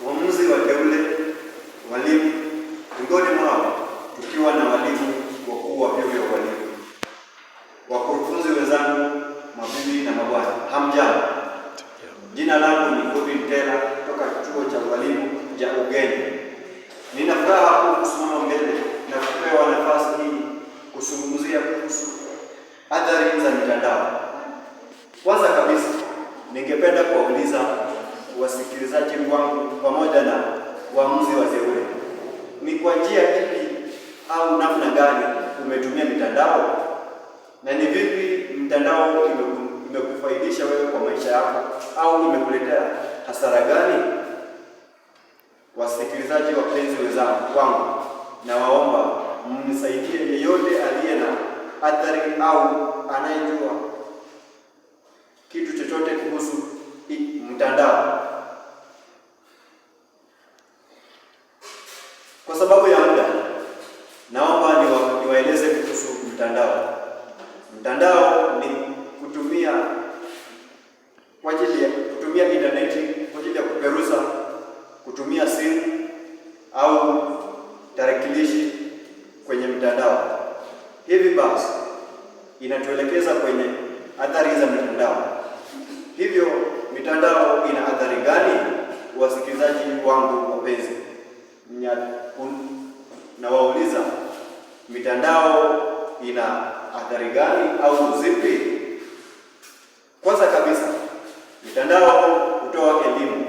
waamuzi wateule, walimu, miongoni mwao tukiwa na walimu wakuu wa vyuo vya ualimu, wakurugenzi wenzangu, mabibi na mabwana, hamjambo. Jina langu ni Godwin Tela kutoka chuo cha ualimu cha Ugenya. Nina furaha kusimama mbele na kupewa nafasi hii kuzungumzia kuhusu athari za mitandao. Kwanza kabisa, ningependa kuwauliza wasikilizaji wangu pamoja na waamuzi wateule, ni kwa njia ipi au namna gani umetumia mitandao, na ni vipi mitandao imekufaidisha wewe kwa maisha yako au imekuletea hasara gani? Wasikilizaji wapenzi wenzangu wangu, na waomba mnisaidie yeyote aliye na athari au anayejua kitu chochote kuhusu mtandao. Kwa sababu ya muda, naomba niwaeleze kuhusu mtandao. Mtandao ni kutumia intaneti kwa ajili ya kuperuza, kutumia simu au tarakilishi kwenye mtandao. Hivi basi inatuelekeza kwenye athari za mitandao. Hivyo mitandao ina athari gani, wasikilizaji wangu wapenzi? Na wauliza, mitandao ina athari gani au zipi? Kwanza kabisa, mitandao hutoa elimu.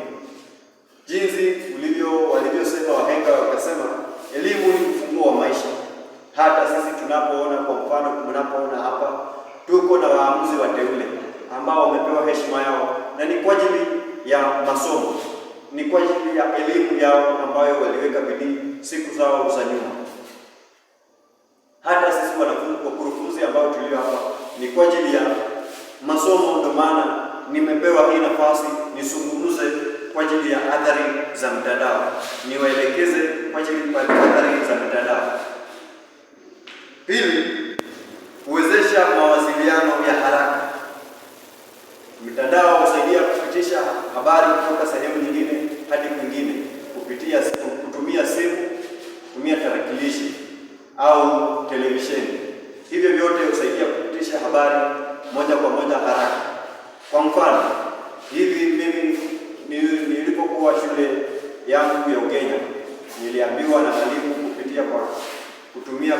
Jinsi walivyosema wahenga, wakasema elimu ni ufunguo wa maisha. Hata sisi tunapoona, kwa mfano mnapoona hapa, tuko na waamuzi wateule ambao wamepewa heshima yao, na ni kwa ajili ya masomo, ni kwa ajili ya elimu yao ambayo waliweka bidii siku zao za nyuma. Hata sisi wakurufunzi ambao tulio hapa ni kwa ajili ya masomo. Ndio maana nimepewa hii nafasi nizungumze kwa ajili ya athari za mtandao, niwaelekeze kwa ajili ya athari za mtandao. Pili, kuwezesha mawasiliano ya haraka. Mitandao husaidia kupitisha habari kutoka sehemu nyingine hadi kwingine kutumia simu, kutumia tarakilishi au televisheni. Hivyo vyote husaidia kupitisha habari moja kwa moja haraka. Kwa mfano, hivi mimi nilipokuwa shule yangu ya Ugenya, niliambiwa na mwalimu kutumia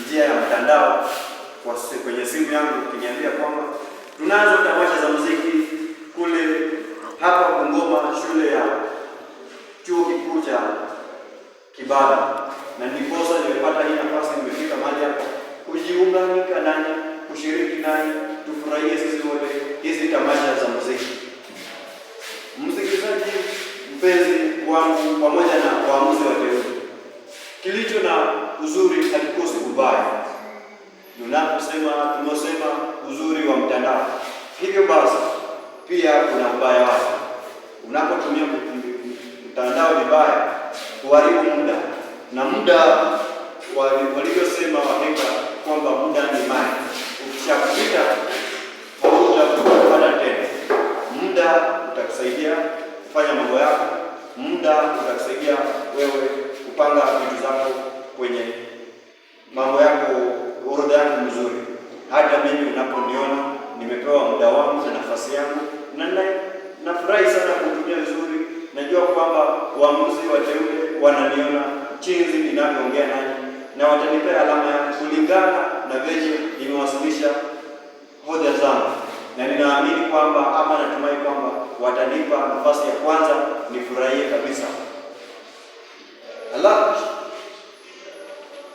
njia ya mtandao kwenye simu yangu, kiniambia kwamba tunazo tamasha za muziki kule hapa Bungoma, shule ya chuo kikuu cha Kibada, na ndiposa nimepata hii nafasi, nimefika mahali hapa kujiunga nanyi, kushiriki nanyi, tufurahie sisi wote hizi tamasha za muziki. Msikilizaji mpenzi wangu pamoja na waamuzi wateule, kilicho na uzuri hakikosi ubaya. Tunasema uzuri wa mtandao, hivyo basi pia kuna ubaya wake. Unapotumia mtandao vibaya, kuharibu muda, na muda walivyosema wahenga kwamba muda ni mali. Ukishapita hautapata tena. Muda utakusaidia kufanya mambo yako, muda utakusaidia wewe kupanga vitu zako kwenye mambo yako, orodha yako mzuri. Hata mimi unaponiona nimepewa muda wangu na nafasi yangu, na nafurahi sana kutumia vizuri. Najua kwamba waamuzi wateule wananiona jinsi ninavyoongea nanyi, na watanipea alama ya kulingana na vile nimewasilisha hoja zangu, na ninaamini kwamba ama natumai kwamba watanipa nafasi ya kwanza nifurahie kabisa.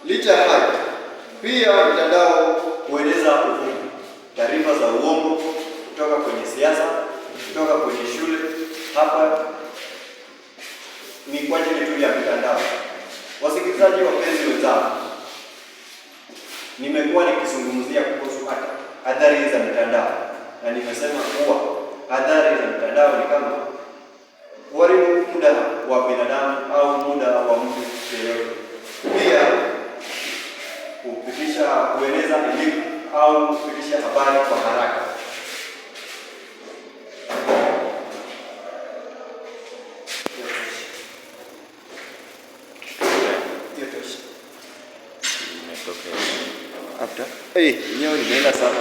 Licha ya hayo, pia mitandao hueneza uvumi, taarifa za uongo kutoka kwenye siasa, kutoka kwenye shule. Hapa ni kwa ajili tu ya mitandao. Wasikilizaji wapenzi wenzangu, nimekuwa nikizungumzia kuhusu athari za mitandao, na nimesema kuwa athari za mitandao ni kama kuharibu muda wa binadamu au muda wa mtu yeyote. Pia kueneza elimu au kupitisha habari kwa haraka. Okay. After. Hey, nimeenda sana.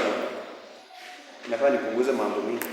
Nafaa nipunguze mambo mingi.